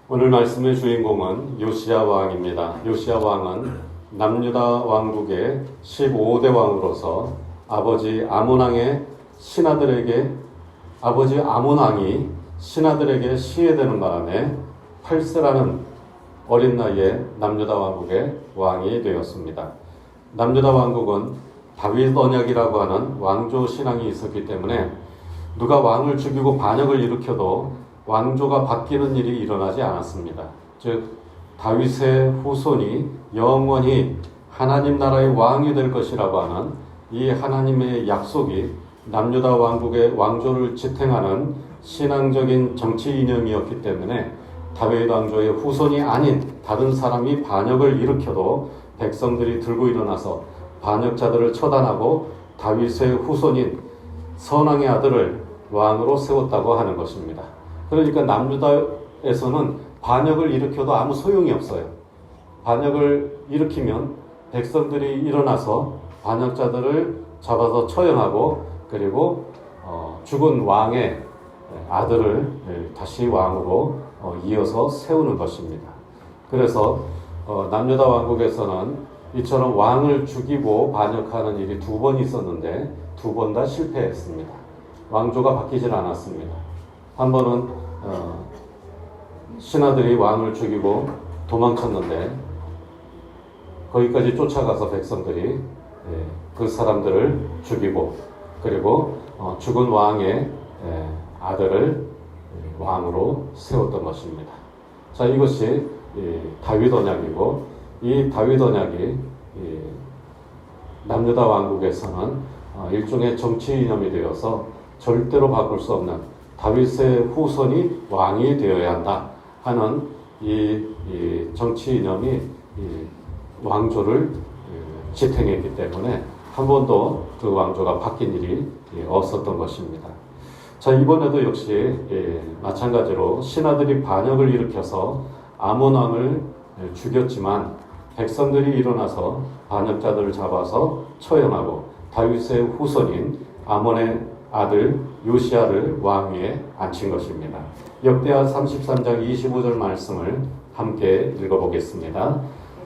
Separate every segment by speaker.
Speaker 1: 오늘 말씀의 주인공은 요시야 왕입니다. 요시야 왕은 남유다 왕국의 15대 왕으로서 아버지 아몬 왕이 신하들에게 시해되는 바람에 8세라는 어린 나이에 남유다 왕국의 왕이 되었습니다. 남유다 왕국은 다윗 언약이라고 하는 왕조 신앙이 있었기 때문에 누가 왕을 죽이고 반역을 일으켜도 왕조가 바뀌는 일이 일어나지 않았습니다. 즉 다윗의 후손이 영원히 하나님 나라의 왕이 될 것이라고 하는 이 하나님의 약속이 남유다 왕국의 왕조를 지탱하는 신앙적인 정치 이념이었기 때문에 다윗 왕조의 후손이 아닌 다른 사람이 반역을 일으켜도 백성들이 들고 일어나서 반역자들을 처단하고 다윗의 후손인 선왕의 아들을 왕으로 세웠다고 하는 것입니다. 그러니까 남유다에서는 반역을 일으켜도 아무 소용이 없어요. 반역을 일으키면 백성들이 일어나서 반역자들을 잡아서 처형하고 그리고 죽은 왕의 아들을 다시 왕으로 이어서 세우는 것입니다. 그래서 남유다 왕국에서는 이처럼 왕을 죽이고 반역하는 일이 2번 있었는데 2번 다 실패했습니다. 왕조가 바뀌질 않았습니다. 한 번은 신하들이 왕을 죽이고 도망쳤는데 거기까지 쫓아가서 백성들이 그 사람들을 죽이고 그리고 죽은 왕의 아들을 왕으로 세웠던 것입니다. 자, 이것이 다윗 언약이고 이 다윗 언약이 남유다 왕국에서는 일종의 정치 이념이 되어서 절대로 바꿀 수 없는 다윗의 후손이 왕이 되어야 한다 하는 이 정치 이념이 왕조를 지탱했기 때문에 한 번도 그 왕조가 바뀐 일이 없었던 것입니다. 자, 이번에도 역시 마찬가지로 신하들이 반역을 일으켜서 아몬 왕을 죽였지만 백성들이 일어나서 반역자들을 잡아서 처형하고 다윗의 후손인 아몬의 아들 요시야를 왕위에 앉힌 것입니다. 역대하 33장 25절 말씀을 함께 읽어보겠습니다.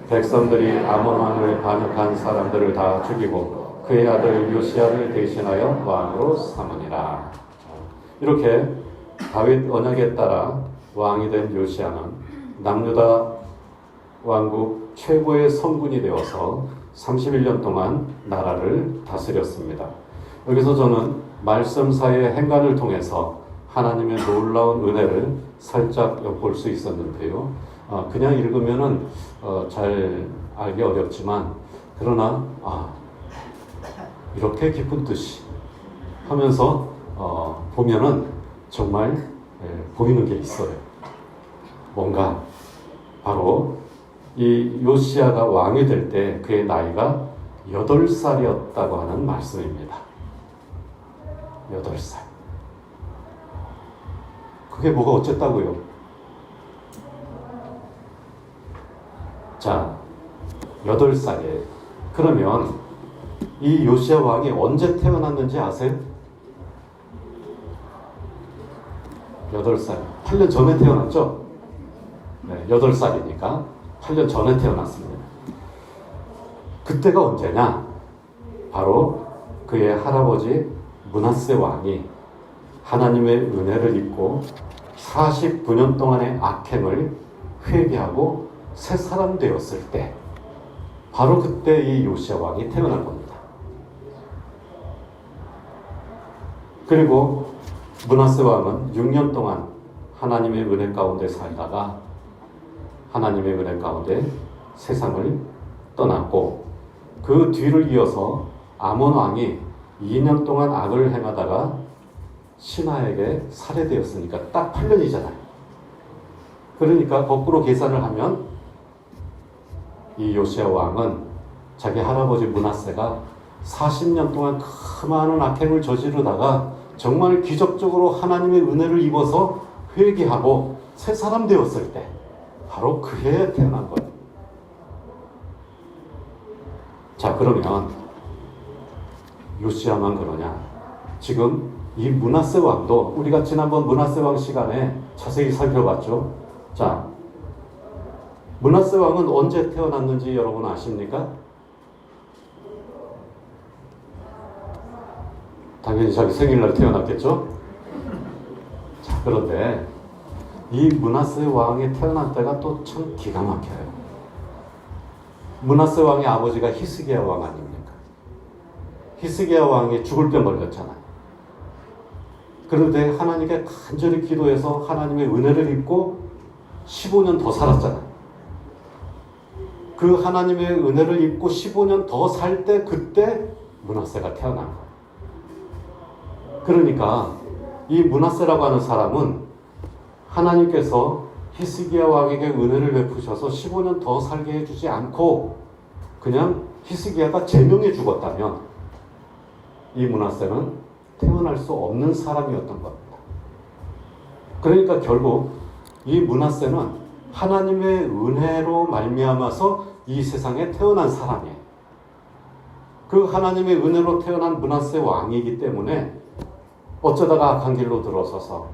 Speaker 1: 백성들이 아몬 왕을 반역한 사람들을 다 죽이고 그의 아들 요시야를 대신하여 왕으로 삼으니라. 이렇게 다윗 언약에 따라 왕이 된 요시야는 남유다 왕국 최고의 성군이 되어서 31년 동안 나라를 다스렸습니다. 여기서 저는 말씀사의 행간을 통해서 하나님의 놀라운 은혜를 살짝 엿볼 수 있었는데요. 그냥 읽으면은 잘 알기 어렵지만 그러나 이렇게 깊은 뜻이 하면서 보면은 정말 보이는 게 있어요. 뭔가 바로 이 요시야가 왕이 될 때 그의 나이가 8살이었다고 하는 말씀입니다. 8살. 그게 뭐가 어쨌다고요? 자, 8살에 그러면 이 요시야 왕이 언제 태어났는지 아세요? 8살. 8년 전에 태어났죠? 네, 8살이니까 8년 전에 태어났습니다. 그때가 언제냐? 바로 그의 할아버지 므낫세 왕이 하나님의 은혜를 입고 49년 동안의 악행을 회개하고 새 사람 되었을 때 바로 그때 이 요시야 왕이 태어난 겁니다. 그리고 므낫세 왕은 6년 동안 하나님의 은혜 가운데 살다가 하나님의 은혜 가운데 세상을 떠났고 그 뒤를 이어서 아몬 왕이 2년 동안 악을 행하다가 신하에게 살해되었으니까 딱 8년이잖아요. 그러니까 거꾸로 계산을 하면 이 요시야 왕은 자기 할아버지 므낫세가 40년 동안 그 많은 악행을 저지르다가 정말 기적적으로 하나님의 은혜를 입어서 회개하고 새 사람 되었을 때 바로 그 해에 태어난 거예요. 자, 그러면 요시야만 그러냐? 지금 이 므낫세 왕도 우리가 지난번 므낫세 왕 시간에 자세히 살펴봤죠. 자, 므낫세 왕은 언제 태어났는지 여러분 아십니까? 당연히 자기 생일날 태어났겠죠? 자, 그런데 이 므낫세 왕이 태어난 때가 또 참 기가 막혀요. 므낫세 왕의 아버지가 히스기야 왕 아닙니까? 히스기야 왕이 죽을 병 걸렸잖아요. 그런데 하나님께 간절히 기도해서 하나님의 은혜를 입고 15년 더 살았잖아요. 그 하나님의 은혜를 입고 15년 더 살 때 그때 므낫세가 태어난 거예요. 그러니까 이 므낫세라고 하는 사람은 하나님께서 히스기야 왕에게 은혜를 베푸셔서 15년 더 살게 해주지 않고 그냥 히스기야가 제명해 죽었다면 이 므낫세는 태어날 수 없는 사람이었던 겁니다. 그러니까 결국 이 므낫세는 하나님의 은혜로 말미암아서 이 세상에 태어난 사람이에요. 그 하나님의 은혜로 태어난 므낫세 왕이기 때문에 어쩌다가 악한 길로 들어서서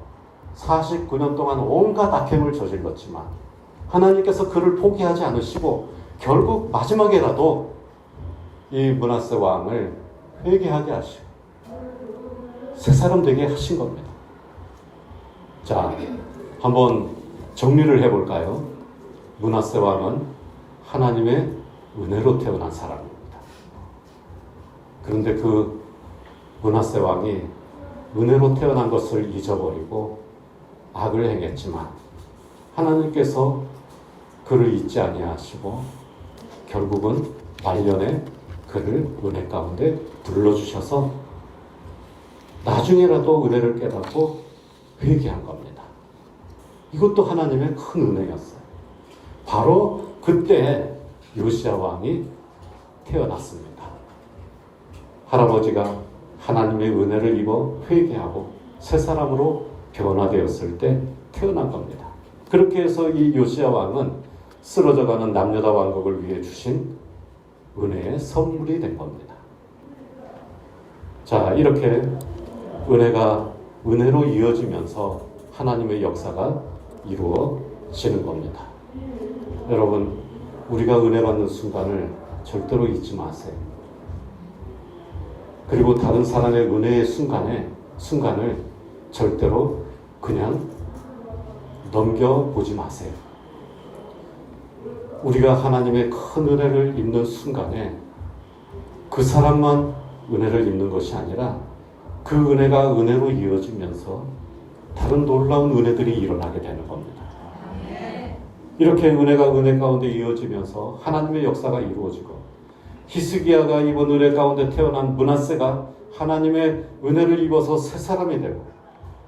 Speaker 1: 49년 동안 온갖 악행을 저질렀지만 하나님께서 그를 포기하지 않으시고 결국 마지막에라도 이 므낫세 왕을 회개하게 하시고 새 사람 되게 하신 겁니다. 자, 한번 정리를 해볼까요? 므낫세 왕은 하나님의 은혜로 태어난 사람입니다. 그런데 그 므낫세 왕이 은혜로 태어난 것을 잊어버리고 악을 행했지만 하나님께서 그를 잊지 아니하시고 결국은 말년에 그를 은혜 가운데 불러주셔서 나중에라도 은혜를 깨닫고 회개한 겁니다. 이것도 하나님의 큰 은혜였어요. 바로 그때 요시야 왕이 태어났습니다. 할아버지가 하나님의 은혜를 입어 회개하고 새 사람으로 변화되었을 때 태어난 겁니다. 그렇게 해서 이 요시야 왕은 쓰러져가는 남유다 왕국을 위해 주신 은혜의 선물이 된 겁니다. 자, 이렇게 은혜가 은혜로 이어지면서 하나님의 역사가 이루어지는 겁니다. 여러분, 우리가 은혜 받는 순간을 절대로 잊지 마세요. 그리고 다른 사람의 은혜의 순간을 절대로 그냥 넘겨보지 마세요. 우리가 하나님의 큰 은혜를 입는 순간에 그 사람만 은혜를 입는 것이 아니라 그 은혜가 은혜로 이어지면서 다른 놀라운 은혜들이 일어나게 되는 겁니다. 이렇게 은혜가 은혜 가운데 이어지면서 하나님의 역사가 이루어지고 히스기야가 입은 은혜 가운데 태어난 므낫세가 하나님의 은혜를 입어서 새 사람이 되고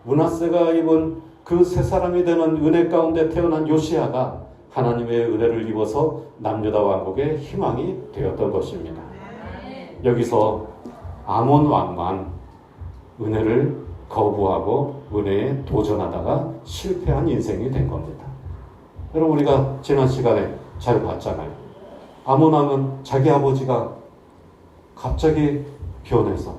Speaker 1: 므낫세가 입은 그 새 사람이 되는 은혜 가운데 태어난 요시야가 하나님의 은혜를 입어서 남유다 왕국의 희망이 되었던 것입니다. 여기서 아몬 왕만 은혜를 거부하고 은혜에 도전하다가 실패한 인생이 된 겁니다. 여러분, 우리가 지난 시간에 잘 봤잖아요. 아몬 왕은 자기 아버지가 갑자기 변해서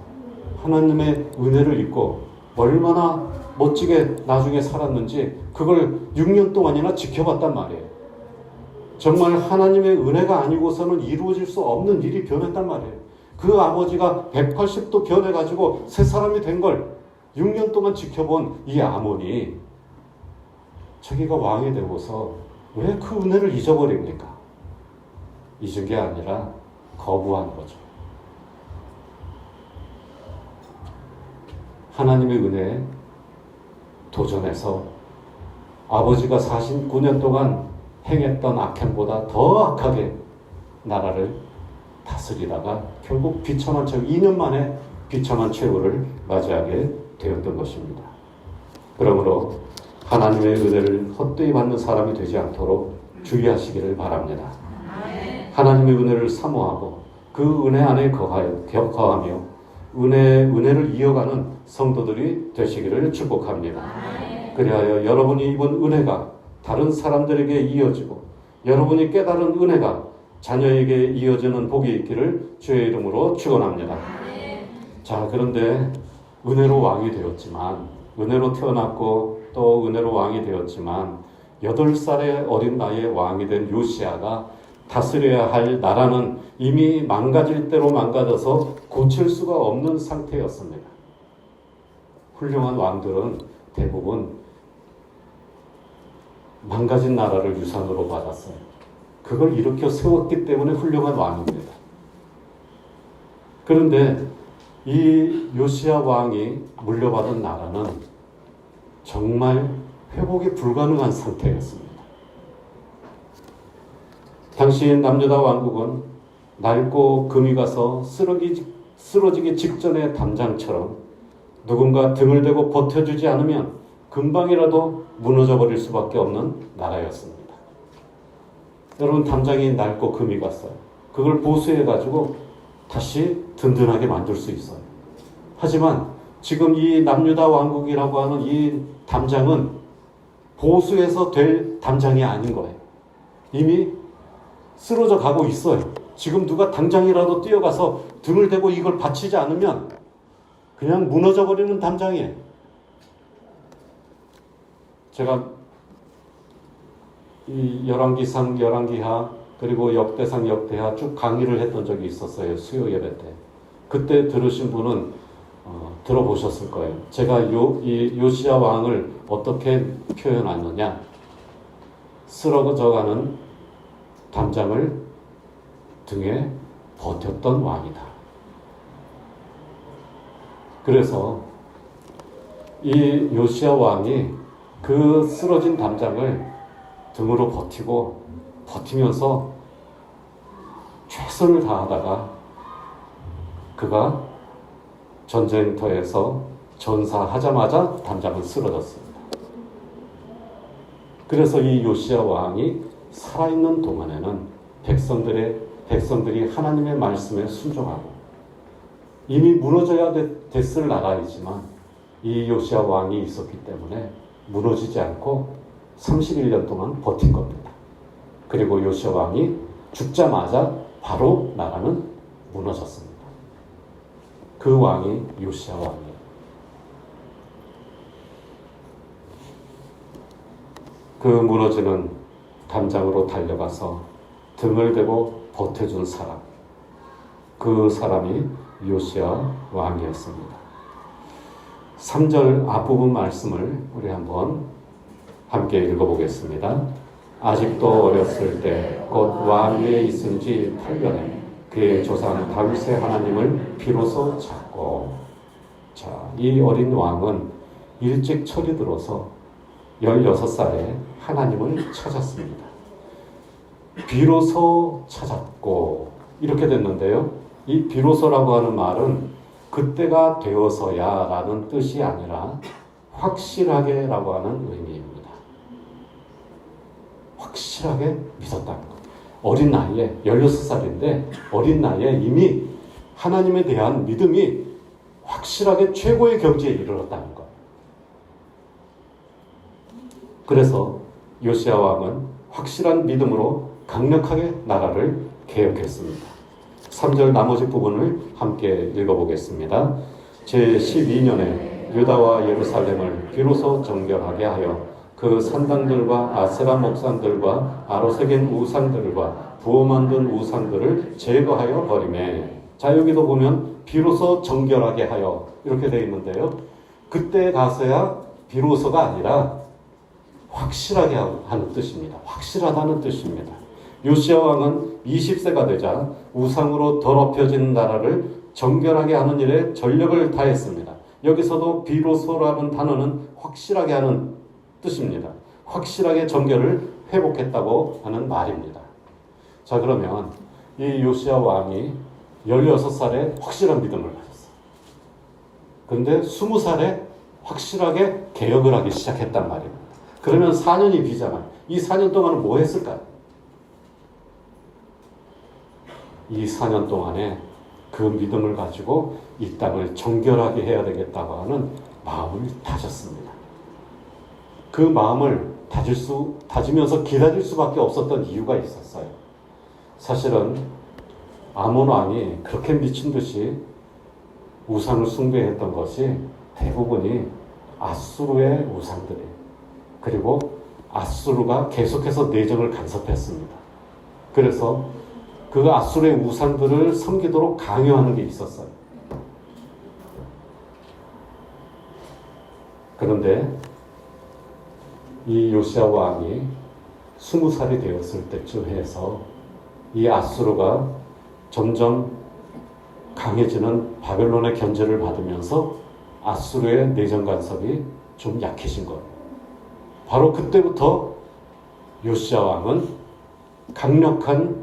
Speaker 1: 하나님의 은혜를 입고 얼마나 멋지게 나중에 살았는지 그걸 6년 동안이나 지켜봤단 말이에요. 정말 하나님의 은혜가 아니고서는 이루어질 수 없는 일이 변했단 말이에요. 그 아버지가 180도 변해가지고 새 사람이 된 걸 6년 동안 지켜본 이 아몬이 자기가 왕이 되고서 왜 그 은혜를 잊어버립니까? 잊은 게 아니라 거부한 거죠. 하나님의 은혜에 도전해서 아버지가 49년 동안 행했던 악행보다 더 악하게 나라를 다스리다가 결국 비참한 최후, 2년 만에 비참한 최후를 맞이하게 되었던 것입니다. 그러므로 하나님의 은혜를 헛되이 받는 사람이 되지 않도록 주의하시기를 바랍니다. 하나님의 은혜를 사모하고 그 은혜 안에 거하며 은혜를 이어가는 성도들이 되시기를 축복합니다. 그리하여 여러분이 입은 은혜가 다른 사람들에게 이어지고 여러분이 깨달은 은혜가 자녀에게 이어지는 복이 있기를 주의 이름으로 축원합니다. 자, 그런데 은혜로 왕이 되었지만 은혜로 태어났고 또 은혜로 왕이 되었지만 8살의 어린 나이에 왕이 된 요시야가 다스려야 할 나라는 이미 망가질 대로 망가져서 고칠 수가 없는 상태였습니다. 훌륭한 왕들은 대부분 망가진 나라를 유산으로 받았어요. 그걸 일으켜 세웠기 때문에 훌륭한 왕입니다. 그런데 이 요시야 왕이 물려받은 나라는 정말 회복이 불가능한 상태였습니다. 당시 남유다 왕국은 낡고 금이 가서 쓰러지기 직전의 담장처럼 누군가 등을 대고 버텨주지 않으면 금방이라도 무너져 버릴 수밖에 없는 나라였습니다. 여러분, 담장이 낡고 금이 갔어요. 그걸 보수해가지고 다시 든든하게 만들 수 있어요. 하지만 지금 이 남유다 왕국이라고 하는 이 담장은 보수해서 될 담장이 아닌 거예요. 이미 쓰러져 가고 있어요. 지금 누가 당장이라도 뛰어가서 등을 대고 이걸 받치지 않으면 그냥 무너져 버리는 담장이에요. 제가 이 열왕기상, 열왕기하, 그리고 역대상, 역대하 쭉 강의를 했던 적이 있었어요. 수요 예배 때. 그때 들으신 분은 들어보셨을 거예요. 제가 이 요시야 왕을 어떻게 표현하느냐. 쓰러져가는 담장을 등에 버텼던 왕이다. 그래서 이 요시야 왕이 그 쓰러진 담장을 등으로 버티면서 최선을 다하다가 그가 전쟁터에서 전사하자마자 담장은 쓰러졌습니다. 그래서 이 요시야 왕이 살아있는 동안에는 백성들이 하나님의 말씀에 순종하고 이미 무너져야 됐을 나라이지만 이 요시야 왕이 있었기 때문에 무너지지 않고 31년 동안 버틴 겁니다. 그리고 요시야 왕이 죽자마자 바로 나라는 무너졌습니다. 그 왕이 요시야 왕이에요. 그 무너지는 담장으로 달려가서 등을 대고 버텨준 사람, 그 사람이 요시야 왕이었습니다. 3절 앞부분 말씀을 우리 한번 함께 읽어보겠습니다. 아직도 어렸을 때 곧 왕위에 있은 지 8년에 그의 조상 다윗의 하나님을 비로소 찾고, 이 어린 왕은 일찍 철이 들어서 16살에 하나님을 찾았습니다. 비로소 찾았고 이렇게 됐는데요. 이 비로소라고 하는 말은 그때가 되어서야 라는 뜻이 아니라 확실하게 라고 하는 의미입니다. 확실하게 믿었다는 것. 어린 나이에 16살인데 어린 나이에 이미 하나님에 대한 믿음이 확실하게 최고의 경지에 이르렀다는 것. 그래서 요시야 왕은 확실한 믿음으로 강력하게 나라를 개혁했습니다. 3절 나머지 부분을 함께 읽어보겠습니다. 제12년에 유다와 예루살렘을 비로소 정결하게 하여 그 산당들과 아세라 목산들과 아로새긴 우상들과 부어 만든 우상들을 제거하여 버리매. 자, 여기도 보면 비로소 정결하게 하여 이렇게 되어 있는데요. 그때 가서야 비로소가 아니라 확실하게 하는 뜻입니다. 확실하다는 뜻입니다. 요시야 왕은 20세가 되자 우상으로 더럽혀진 나라를 정결하게 하는 일에 전력을 다했습니다. 여기서도 비로소라는 단어는 확실하게 하는 뜻입니다. 확실하게 정결을 회복했다고 하는 말입니다. 자, 그러면 이 요시야 왕이 16살에 확실한 믿음을 가졌어요. 그런데 20살에 확실하게 개혁을 하기 시작했단 말입니다. 그러면 4년이 비잖아요. 이 4년 동안은 뭐 했을까요? 이 4년 동안에 그 믿음을 가지고 이 땅을 정결하게 해야 되겠다고 하는 마음을 다졌습니다. 그 마음을 다지면서 기다릴 수밖에 없었던 이유가 있었어요. 사실은 아몬 왕이 그렇게 미친 듯이 우상을 숭배했던 것이 대부분이 아수르의 우상들이에요. 그리고 아수르가 계속해서 내정을 간섭했습니다. 그래서 그 아수르의 우상들을 섬기도록 강요하는 게 있었어요. 그런데 이 요시야 왕이 20살이 되었을 때쯤 해서 이 아수르가 점점 강해지는 바벨론의 견제를 받으면서 아수르의 내정 간섭이 좀 약해진 거예요. 바로 그때부터 요시야 왕은 강력한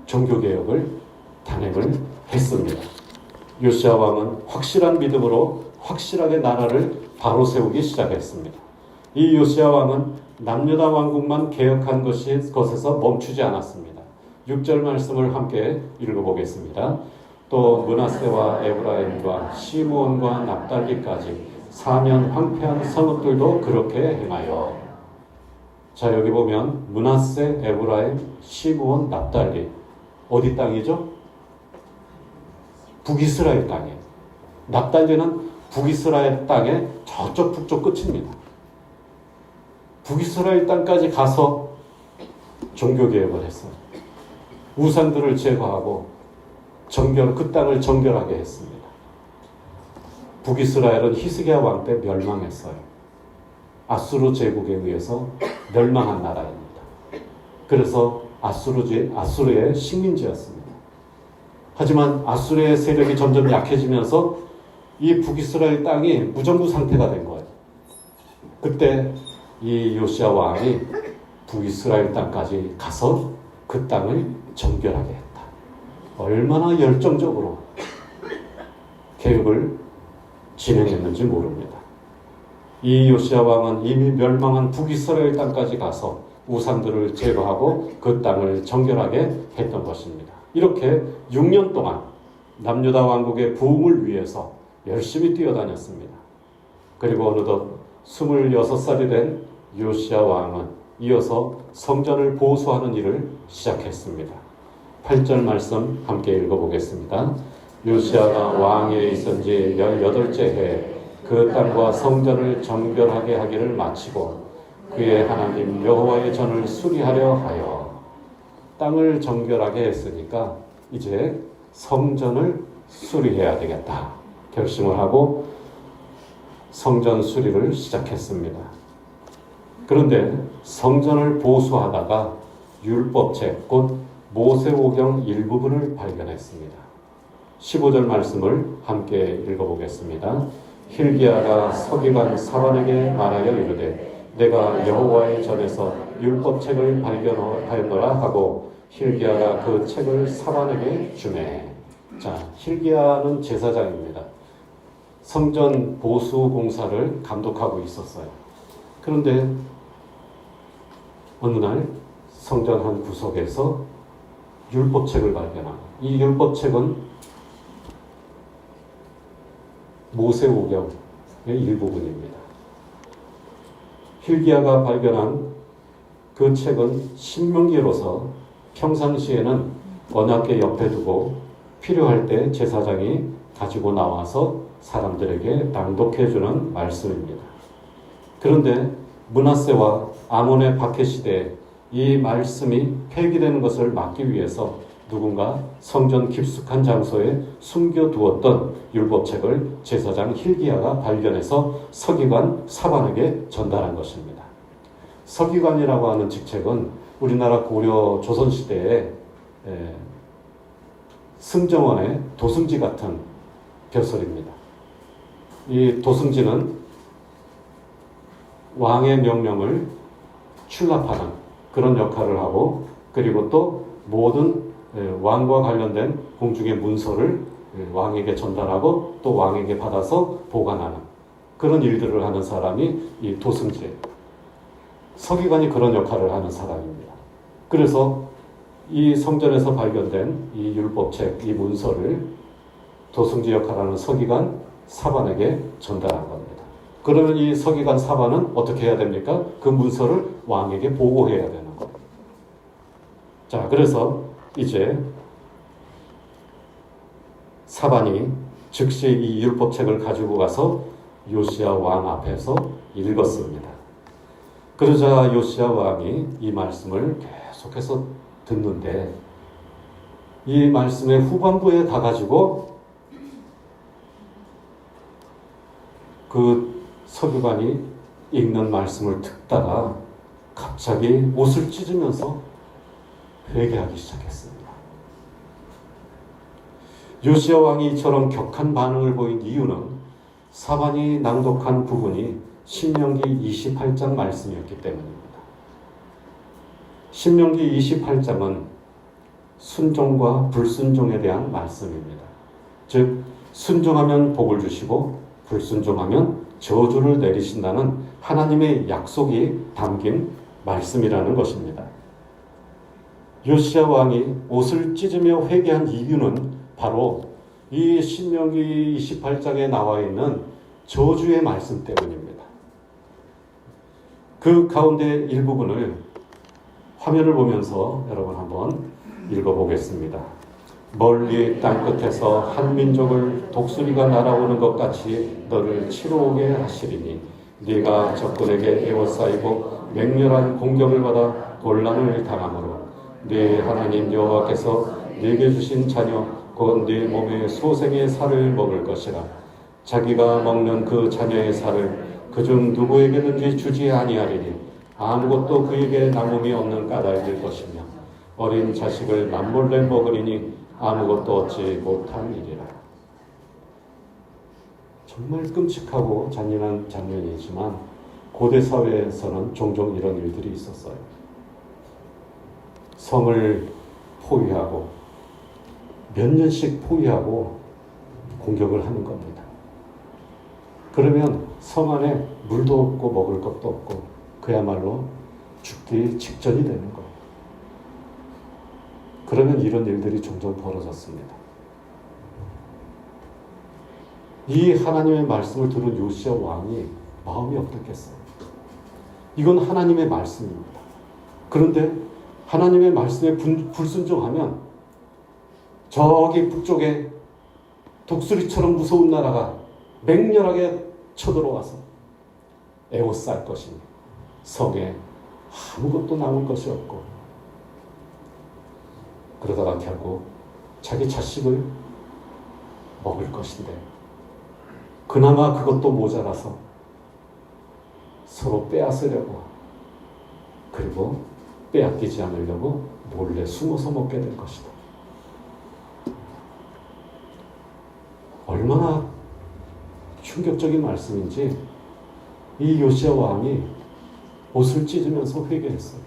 Speaker 1: 종교개혁을 단행을 했습니다. 요시야 왕은 확실한 믿음으로 확실하게 나라를 바로 세우기 시작했습니다. 이 요시야 왕은 남유다 왕국만 개혁한 것에서 멈추지 않았습니다. 6절 말씀을 함께 읽어보겠습니다. 또 므낫세와 에브라임과 시므온과 납달리까지 사면 황폐한 성읍들도 그렇게 행하여. 자, 여기 보면 므낫세, 에브라임, 시므온, 납달리 어디 땅이죠? 북이스라엘 땅이에요. 납달리는 북이스라엘 땅의 저쪽 북쪽 끝입니다. 북이스라엘 땅까지 가서 종교개혁을 했어요. 우상들을 제거하고 그 땅을 정결하게 했습니다. 북이스라엘은 히스기야 왕 때 멸망했어요. 아수르 제국에 의해서 멸망한 나라입니다. 그래서 아수르의 식민지였습니다. 하지만 아수르의 세력이 점점 약해지면서 이 북이스라엘 땅이 무정부 상태가 된 거예요. 그때 이 요시야 왕이 북이스라엘 땅까지 가서 그 땅을 정결하게 했다. 얼마나 열정적으로 개혁을 진행했는지 모릅니다. 이 요시야 왕은 이미 멸망한 북이스라엘 땅까지 가서 우상들을 제거하고 그 땅을 정결하게 했던 것입니다. 이렇게 6년 동안 남유다 왕국의 부흥을 위해서 열심히 뛰어다녔습니다. 그리고 어느덧 26살이 된 요시야 왕은 이어서 성전을 보수하는 일을 시작했습니다. 8절 말씀 함께 읽어보겠습니다. 요시야가 왕위에 있은 지 18째 해에 그 땅과 성전을 정결하게 하기를 마치고 그의 하나님 여호와의 전을 수리하려 하여. 땅을 정결하게 했으니까 이제 성전을 수리해야 되겠다 결심을 하고 성전 수리를 시작했습니다. 그런데 성전을 보수하다가 율법책 곧 모세오경 일부분을 발견했습니다. 15절 말씀을 함께 읽어보겠습니다. 힐기야가 서기관 사반에게 말하여 이르되 내가 여호와의 전에서 율법책을 발견하였노라 하고 힐기야가 그 책을 사반에게 주매. 자, 힐기야는 제사장입니다. 성전 보수 공사를 감독하고 있었어요. 그런데 어느 날 성전 한 구석에서 율법책을 발견합니다. 이 율법책은 모세오경의 일부분입니다. 힐기야가 발견한 그 책은 신명기로서 평상시에는 언약궤 옆에 두고 필요할 때 제사장이 가지고 나와서 사람들에게 낭독해주는 말씀입니다. 그런데 므낫세와 아몬의 박해 시대에 이 말씀이 폐기되는 것을 막기 위해서 누군가 성전 깊숙한 장소에 숨겨두었던 율법책을 제사장 힐기야가 발견해서 서기관 사반에게 전달한 것입니다. 서기관이라고 하는 직책은 우리나라 고려 조선시대에 승정원의 도승지 같은 벼슬입니다. 이 도승지는 왕의 명령을 출납하는 그런 역할을 하고, 그리고 또 모든 왕과 관련된 공중의 문서를 왕에게 전달하고 또 왕에게 받아서 보관하는 그런 일들을 하는 사람이 이 도승지예요. 서기관이 그런 역할을 하는 사람입니다. 그래서 이 성전에서 발견된 이 율법책, 이 문서를 도승지 역할하는 서기관 사반에게 전달한 겁니다. 그러면 이 서기관 사반은 어떻게 해야 됩니까? 그 문서를 왕에게 보고해야 되는 거예요. 자, 그래서 이제 사반이 즉시 이 율법책을 가지고 가서 요시야 왕 앞에서 읽었습니다. 그러자 요시야 왕이 이 말씀을 계속해서 듣는데 이 말씀의 후반부에 가가지고 그 서기관이 읽는 말씀을 듣다가 갑자기 옷을 찢으면서 회개하기 시작했습니다. 요시야 왕이 이처럼 격한 반응을 보인 이유는 사반이 낭독한 부분이 신명기 28장 말씀이었기 때문입니다. 신명기 28장은 순종과 불순종에 대한 말씀입니다. 즉 순종하면 복을 주시고 불순종하면 저주를 내리신다는 하나님의 약속이 담긴 말씀이라는 것입니다. 요시야 왕이 옷을 찢으며 회개한 이유는 바로 이 신명기 28장에 나와 있는 저주의 말씀 때문입니다. 그 가운데 일부분을 화면을 보면서 여러분 한번 읽어보겠습니다. 멀리 땅끝에서 한 민족을 독수리가 날아오는 것 같이 너를 치러 오게 하시리니 네가 적군에게 에워싸이고 맹렬한 공격을 받아 곤란을 당하므로 네 하나님 여호와께서 네게 주신 자녀 곧 네 몸의 소생의 살을 먹을 것이라. 자기가 먹는 그 자녀의 살을 그중 누구에게든지 주지 아니하리니 아무것도 그에게 남음이 없는 까닭일 것이며 어린 자식을 남몰래 먹으리니 아무것도 얻지 못함이리라. 정말 끔찍하고 잔인한 장면이지만 고대 사회에서는 종종 이런 일들이 있었어요. 성을 포위하고 몇 년씩 포위하고 공격을 하는 겁니다. 그러면 성 안에 물도 없고 먹을 것도 없고 그야말로 죽기 직전이 되는 거예요. 그러면 이런 일들이 종종 벌어졌습니다. 이 하나님의 말씀을 들은 요시야 왕이 마음이 어떻겠어요? 이건 하나님의 말씀입니다. 그런데 하나님의 말씀에 불순종하면 저기 북쪽에 독수리처럼 무서운 나라가 맹렬하게 쳐들어와서 에워쌀 것이니 성에 아무것도 남을 것이 없고 그러다가 결국 자기 자식을 먹을 것인데 그나마 그것도 모자라서 서로 빼앗으려고 그리고 빼앗기지 않으려고 몰래 숨어서 먹게 될 것이다. 얼마나 충격적인 말씀인지 이 요시야 왕이 옷을 찢으면서 회개했어요.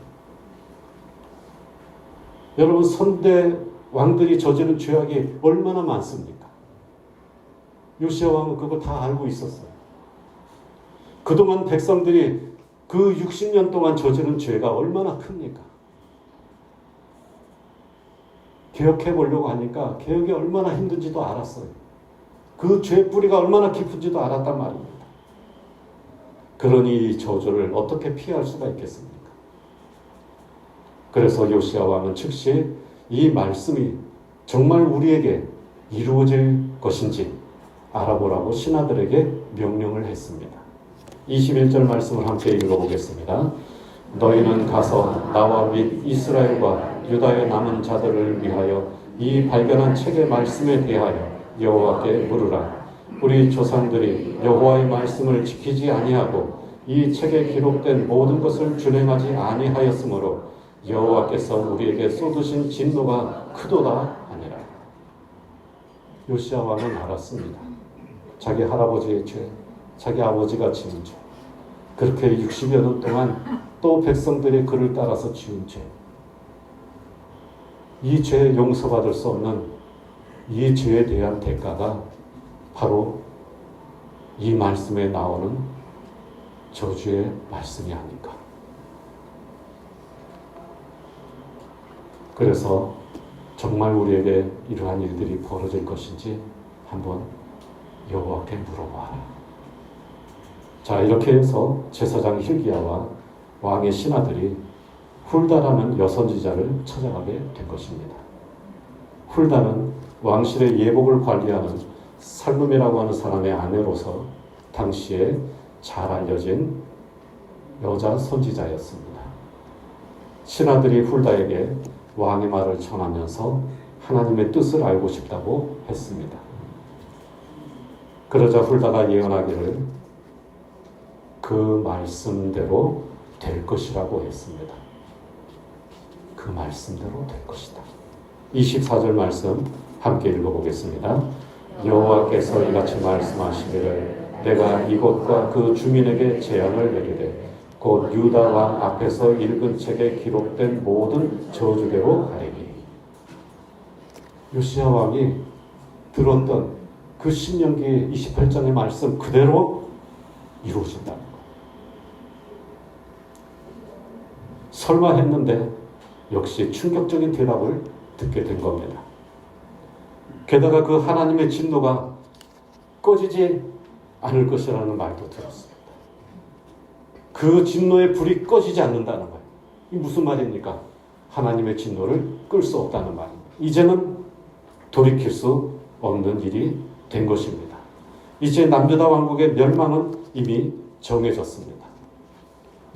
Speaker 1: 여러분 선대 왕들이 저지른 죄악이 얼마나 많습니까? 요시야 왕은 그거 다 알고 있었어요. 그동안 백성들이 그 60년 동안 저지른 죄가 얼마나 큽니까? 개혁해 보려고 하니까 개혁이 얼마나 힘든지도 알았어요. 그 죄 뿌리가 얼마나 깊은지도 알았단 말입니다. 그러니 이 저주를 어떻게 피할 수가 있겠습니까? 그래서 요시야 왕은 즉시 이 말씀이 정말 우리에게 이루어질 것인지 알아보라고 신하들에게 명령을 했습니다. 21절 말씀을 함께 읽어보겠습니다. 너희는 가서 나와 및 이스라엘과 유다의 남은 자들을 위하여 이 발견한 책의 말씀에 대하여 여호와께 물으라. 우리 조상들이 여호와의 말씀을 지키지 아니하고 이 책에 기록된 모든 것을 준행하지 아니하였으므로 여호와께서 우리에게 쏟으신 진노가 크도다 하니라. 요시야 왕은 알았습니다. 자기 할아버지의 죄, 자기 아버지가 지은 죄, 그렇게 60여 년 동안 또 백성들이 그를 따라서 지은 죄, 이 죄에 용서받을 수 없는 이 죄에 대한 대가가 바로 이 말씀에 나오는 저주의 말씀이 아닐까. 그래서 정말 우리에게 이러한 일들이 벌어질 것인지 한번 여호와께 물어봐라. 자, 이렇게 해서 제사장 hil기야와 왕의 신하들이 훌다라는 여선지자를 찾아가게 된 것입니다. 훌다는 왕실의 예복을 관리하는 살룸이라고 하는 사람의 아내로서 당시에 잘 알려진 여자 선지자였습니다. 신하들이 훌다에게 왕의 말을 전하면서 하나님의 뜻을 알고 싶다고 했습니다. 그러자 훌다가 예언하기를 그 말씀대로 될 것이라고 했습니다. 그 말씀대로 될 것이다. 24절 말씀 함께 읽어보겠습니다. 여호와께서 이같이 말씀하시기를 내가 이곳과 그 주민에게 재앙을 내리되 곧 유다 왕 앞에서 읽은 책에 기록된 모든 저주대로 하리니. 요시야 왕이 들었던 그 신명기 28장의 말씀 그대로 이루어진다는 거예요. 설마 했는데 역시 충격적인 대답을 듣게 된 겁니다. 게다가 그 하나님의 진노가 꺼지지 않을 것이라는 말도 들었습니다. 그 진노의 불이 꺼지지 않는다는 거예요. 이 무슨 말입니까? 하나님의 진노를 끌 수 없다는 말입니다. 이제는 돌이킬 수 없는 일이 된 것입니다. 이제 남유다 왕국의 멸망은 이미 정해졌습니다.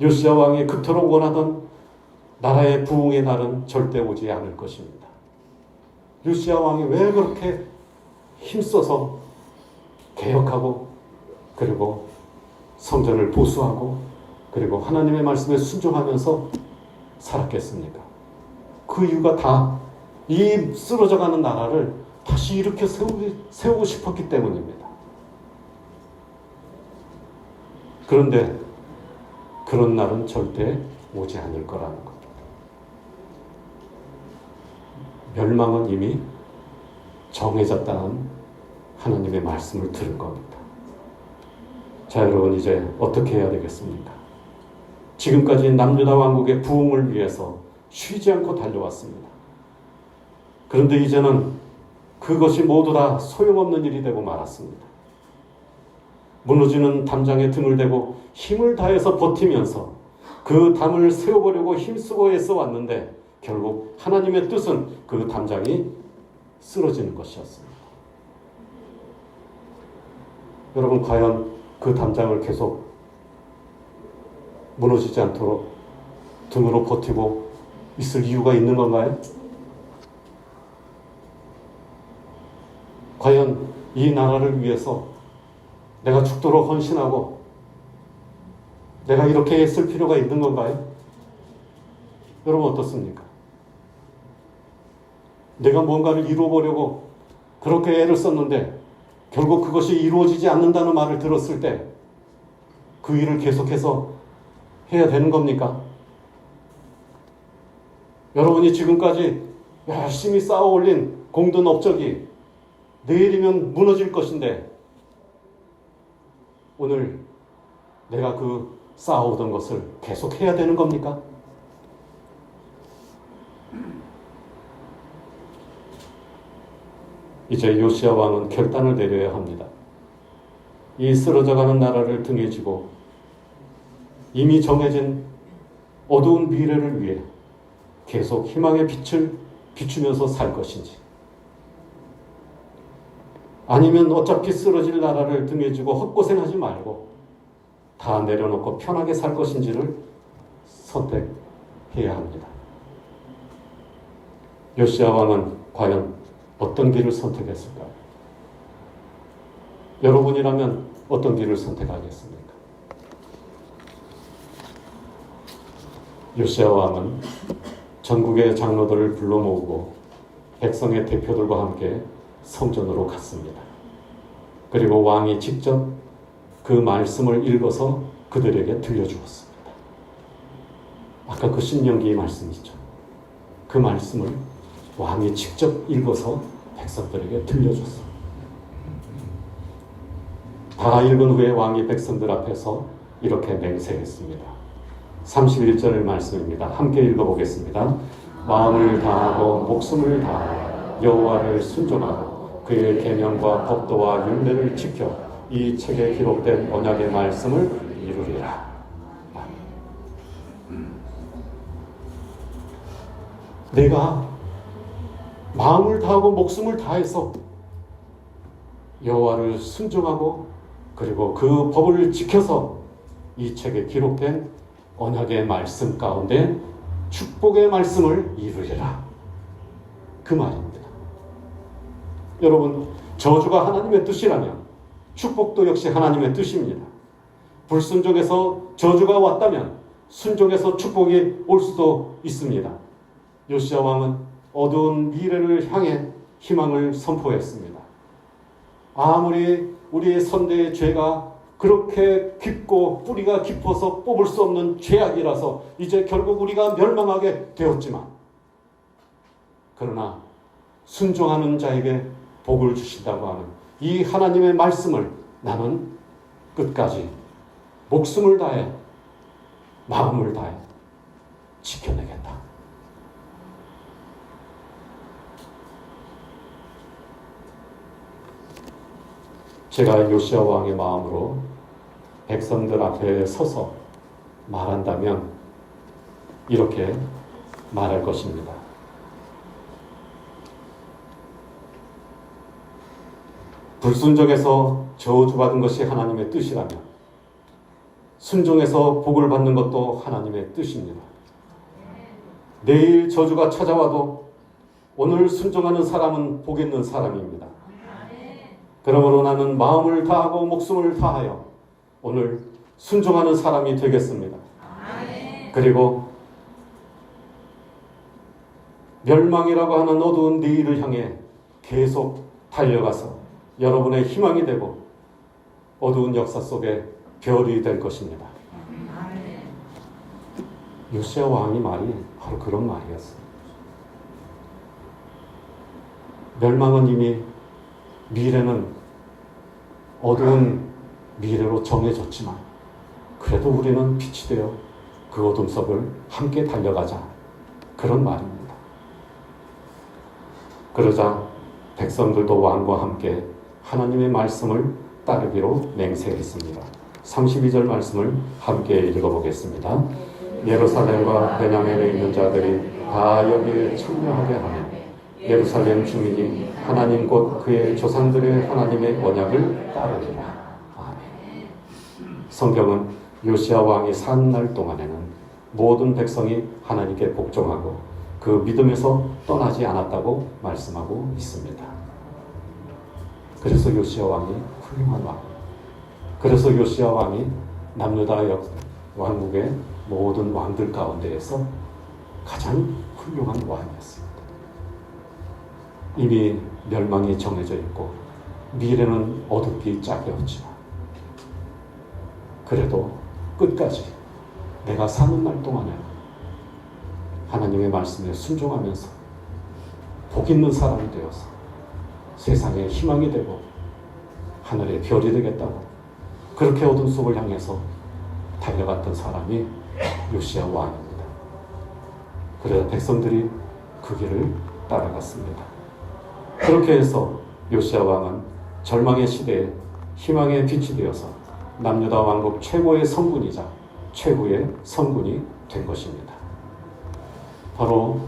Speaker 1: 요시야 왕이 그토록 원하던 나라의 부흥의 날은 절대 오지 않을 것입니다. 요시야 왕이 왜 그렇게 힘써서 개혁하고 그리고 성전을 보수하고 그리고 하나님의 말씀에 순종하면서 살았겠습니까? 그 이유가 다 이 쓰러져가는 나라를 다시 일으켜 세우고 싶었기 때문입니다. 그런데 그런 날은 절대 오지 않을 거라는 것. 멸망은 이미 정해졌다는 하나님의 말씀을 들은 겁니다. 자, 여러분 이제 어떻게 해야 되겠습니까? 지금까지 남유다 왕국의 부흥을 위해서 쉬지 않고 달려왔습니다. 그런데 이제는 그것이 모두 다 소용없는 일이 되고 말았습니다. 무너지는 담장에 등을 대고 힘을 다해서 버티면서 그 담을 세워보려고 힘쓰고 애써 왔는데 결국 하나님의 뜻은 그 담장이 쓰러지는 것이었습니다. 여러분 과연 그 담장을 계속 무너지지 않도록 등으로 버티고 있을 이유가 있는 건가요? 과연 이 나라를 위해서 내가 죽도록 헌신하고 내가 이렇게 애쓸 필요가 있는 건가요? 여러분 어떻습니까? 내가 뭔가를 이루어보려고 그렇게 애를 썼는데 결국 그것이 이루어지지 않는다는 말을 들었을 때 그 일을 계속해서 해야 되는 겁니까? 여러분이 지금까지 열심히 쌓아 올린 공든 업적이 내일이면 무너질 것인데 오늘 내가 그 쌓아오던 것을 계속 해야 되는 겁니까? 이제 요시야 왕은 결단을 내려야 합니다. 이 쓰러져가는 나라를 등에 지고 이미 정해진 어두운 미래를 위해 계속 희망의 빛을 비추면서 살 것인지, 아니면 어차피 쓰러질 나라를 등에 지고 헛고생하지 말고 다 내려놓고 편하게 살 것인지를 선택해야 합니다. 요시야 왕은 과연 어떤 길을 선택했을까요? 여러분이라면 어떤 길을 선택하겠습니까? 요시야 왕은 전국의 장로들을 불러 모으고 백성의 대표들과 함께 성전으로 갔습니다. 그리고 왕이 직접 그 말씀을 읽어서 그들에게 들려주었습니다. 아까 그 신명기 말씀이죠. 그 말씀을 왕이 직접 읽어서 백성들에게 들려줬습니다. 다 읽은 후에 왕이 백성들 앞에서 이렇게 맹세했습니다. 31절 말씀입니다. 함께 읽어보겠습니다. 마음을 다하고 목숨을 다하여 여호와를 순종하고 그의 계명과 법도와 율례를 지켜 이 책에 기록된 언약의 말씀을 이루리라. 내가 마음을 다하고 목숨을 다해서 여호와를 순종하고 그리고 그 법을 지켜서 이 책에 기록된 언약의 말씀 가운데 축복의 말씀을 이루리라. 그 말입니다. 여러분, 저주가 하나님의 뜻이라면 축복도 역시 하나님의 뜻입니다. 불순종에서 저주가 왔다면 순종에서 축복이 올 수도 있습니다. 요시야 왕은 어두운 미래를 향해 희망을 선포했습니다. 아무리 우리의 선대의 죄가 그렇게 깊고 뿌리가 깊어서 뽑을 수 없는 죄악이라서 이제 결국 우리가 멸망하게 되었지만, 그러나 순종하는 자에게 복을 주신다고 하는 이 하나님의 말씀을 나는 끝까지 목숨을 다해 마음을 다해 지켜내겠다. 제가 요시야 왕의 마음으로 백성들 앞에 서서 말한다면 이렇게 말할 것입니다. 불순종에서 저주받은 것이 하나님의 뜻이라면 순종해서 복을 받는 것도 하나님의 뜻입니다. 내일 저주가 찾아와도 오늘 순종하는 사람은 복 있는 사람입니다. 그러므로 나는 마음을 다하고 목숨을 다하여 오늘 순종하는 사람이 되겠습니다. 그리고 멸망이라고 하는 어두운 내일을 향해 계속 달려가서 여러분의 희망이 되고 어두운 역사 속에 별이 될 것입니다. 요시야 왕이 말이 바로 그런 말이었어요. 멸망은 이미, 미래는 어두운 미래로 정해졌지만 그래도 우리는 빛이 되어 그 어둠 속을 함께 달려가자, 그런 말입니다. 그러자 백성들도 왕과 함께 하나님의 말씀을 따르기로 맹세했습니다. 32절 말씀을 함께 읽어보겠습니다. 예루살렘과 베냐민에 있는 자들이 다 여기에 참여하게 하며 예루살렘 주민이 하나님 곧 그의 조상들의 하나님의 언약을 따르리라. 아멘. 성경은 요시야 왕이 산 날 동안에는 모든 백성이 하나님께 복종하고 그 믿음에서 떠나지 않았다고 말씀하고 있습니다. 그래서 요시야 왕이 훌륭한 왕, 그래서 요시야 왕이 남유다 왕국의 모든 왕들 가운데에서 가장 훌륭한 왕이었습니다. 이미 멸망이 정해져 있고 미래는 어둡기 짝이었지만 그래도 끝까지 내가 사는 날 동안에 하나님의 말씀에 순종하면서 복 있는 사람이 되어서 세상에 희망이 되고 하늘의 별이 되겠다고 그렇게 어둠 속을 향해서 달려갔던 사람이 요시야 왕입니다. 그래서 백성들이 그 길을 따라갔습니다. 그렇게 해서 요시야 왕은 절망의 시대에 희망의 빛이 되어서 남유다 왕국 최고의 성군이자 최후의 성군이 된 것입니다. 바로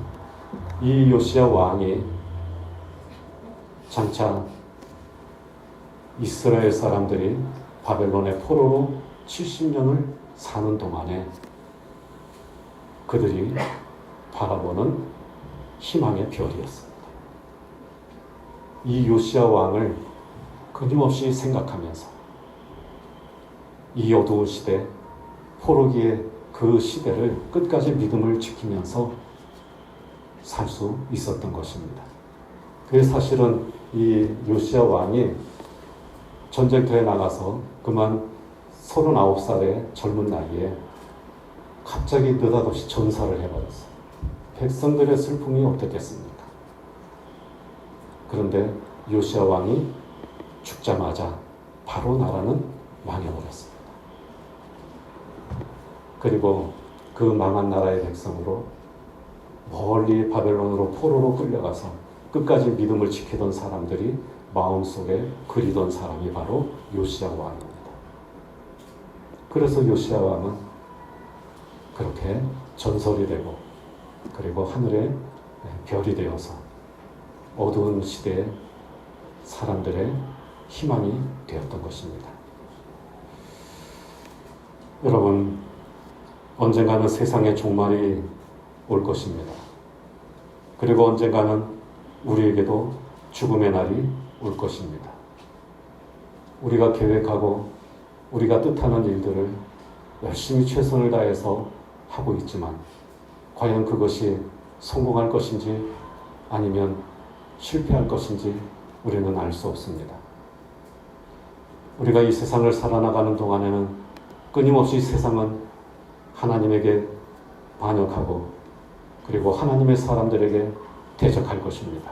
Speaker 1: 이 요시야 왕이 장차 이스라엘 사람들이 바벨론의 포로로 70년을 사는 동안에 그들이 바라보는 희망의 별이었습니다. 이 요시야 왕을 끊임없이 생각하면서 이 어두운 시대, 포로기의 그 시대를 끝까지 믿음을 지키면서 살 수 있었던 것입니다. 그게 사실은 이 요시야 왕이 전쟁터에 나가서 그만 39살의 젊은 나이에 갑자기 느닷없이 전사를 해버렸어요. 백성들의 슬픔이 어떻겠습니까? 그런데 요시야 왕이 죽자마자 바로 나라는 망해버렸습니다. 그리고 그 망한 나라의 백성으로 멀리 바벨론으로 포로로 끌려가서 끝까지 믿음을 지키던 사람들이 마음속에 그리던 사람이 바로 요시야 왕입니다. 그래서 요시야 왕은 그렇게 전설이 되고 그리고 하늘의 별이 되어서 어두운 시대의 사람들의 희망이 되었던 것입니다. 여러분, 언젠가는 세상의 종말이 올 것입니다. 그리고 언젠가는 우리에게도 죽음의 날이 올 것입니다. 우리가 계획하고 우리가 뜻하는 일들을 열심히 최선을 다해서 하고 있지만 과연 그것이 성공할 것인지 아니면 실패할 것인지 우리는 알 수 없습니다. 우리가 이 세상을 살아나가는 동안에는 끊임없이 세상은 하나님에게 반역하고 그리고 하나님의 사람들에게 대적할 것입니다.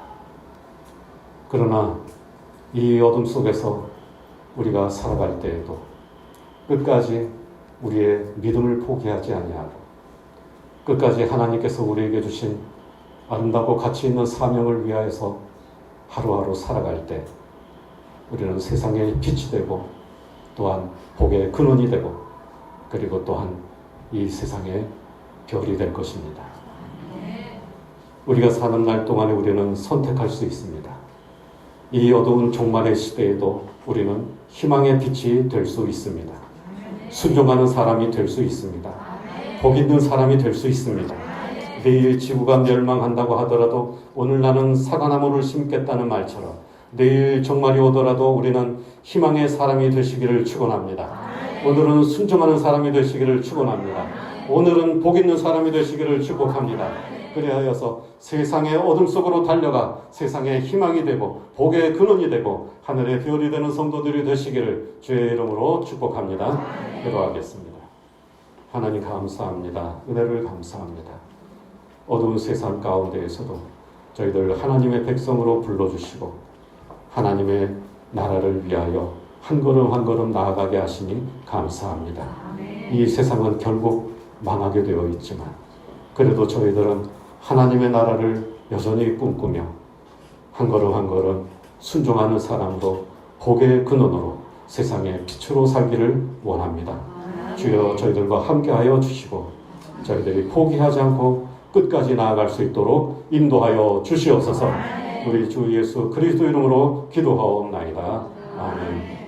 Speaker 1: 그러나 이 어둠 속에서 우리가 살아갈 때에도 끝까지 우리의 믿음을 포기하지 아니하고 끝까지 하나님께서 우리에게 주신 아름답고 가치 있는 사명을 위하여서 하루하루 살아갈 때 우리는 세상의 빛이 되고 또한 복의 근원이 되고 그리고 또한 이 세상의 별이 될 것입니다. 우리가 사는 날 동안에 우리는 선택할 수 있습니다. 이 어두운 종말의 시대에도 우리는 희망의 빛이 될 수 있습니다. 순종하는 사람이 될 수 있습니다. 복 있는 사람이 될 수 있습니다. 내일 지구가 멸망한다고 하더라도 오늘 나는 사과나무를 심겠다는 말처럼 내일 종말이 오더라도 우리는 희망의 사람이 되시기를 축원합니다. 오늘은 순종하는 사람이 되시기를 축원합니다. 오늘은 복 있는 사람이 되시기를 축복합니다. 그리하여서 세상의 어둠 속으로 달려가 세상의 희망이 되고 복의 근원이 되고 하늘의 별이 되는 성도들이 되시기를 주의 이름으로 축복합니다. 기도하겠습니다. 하나님 감사합니다. 은혜를 감사합니다. 어두운 세상 가운데에서도 저희들 하나님의 백성으로 불러주시고 하나님의 나라를 위하여 한 걸음 한 걸음 나아가게 하시니 감사합니다. 이 세상은 결국 망하게 되어 있지만 그래도 저희들은 하나님의 나라를 여전히 꿈꾸며 한 걸음 한 걸음 순종하는 사람도 복의 근원으로 세상의 빛으로 살기를 원합니다. 주여 저희들과 함께하여 주시고 저희들이 포기하지 않고 끝까지 나아갈 수 있도록 인도하여 주시옵소서. 우리 주 예수 그리스도 이름으로 기도하옵나이다. 아멘.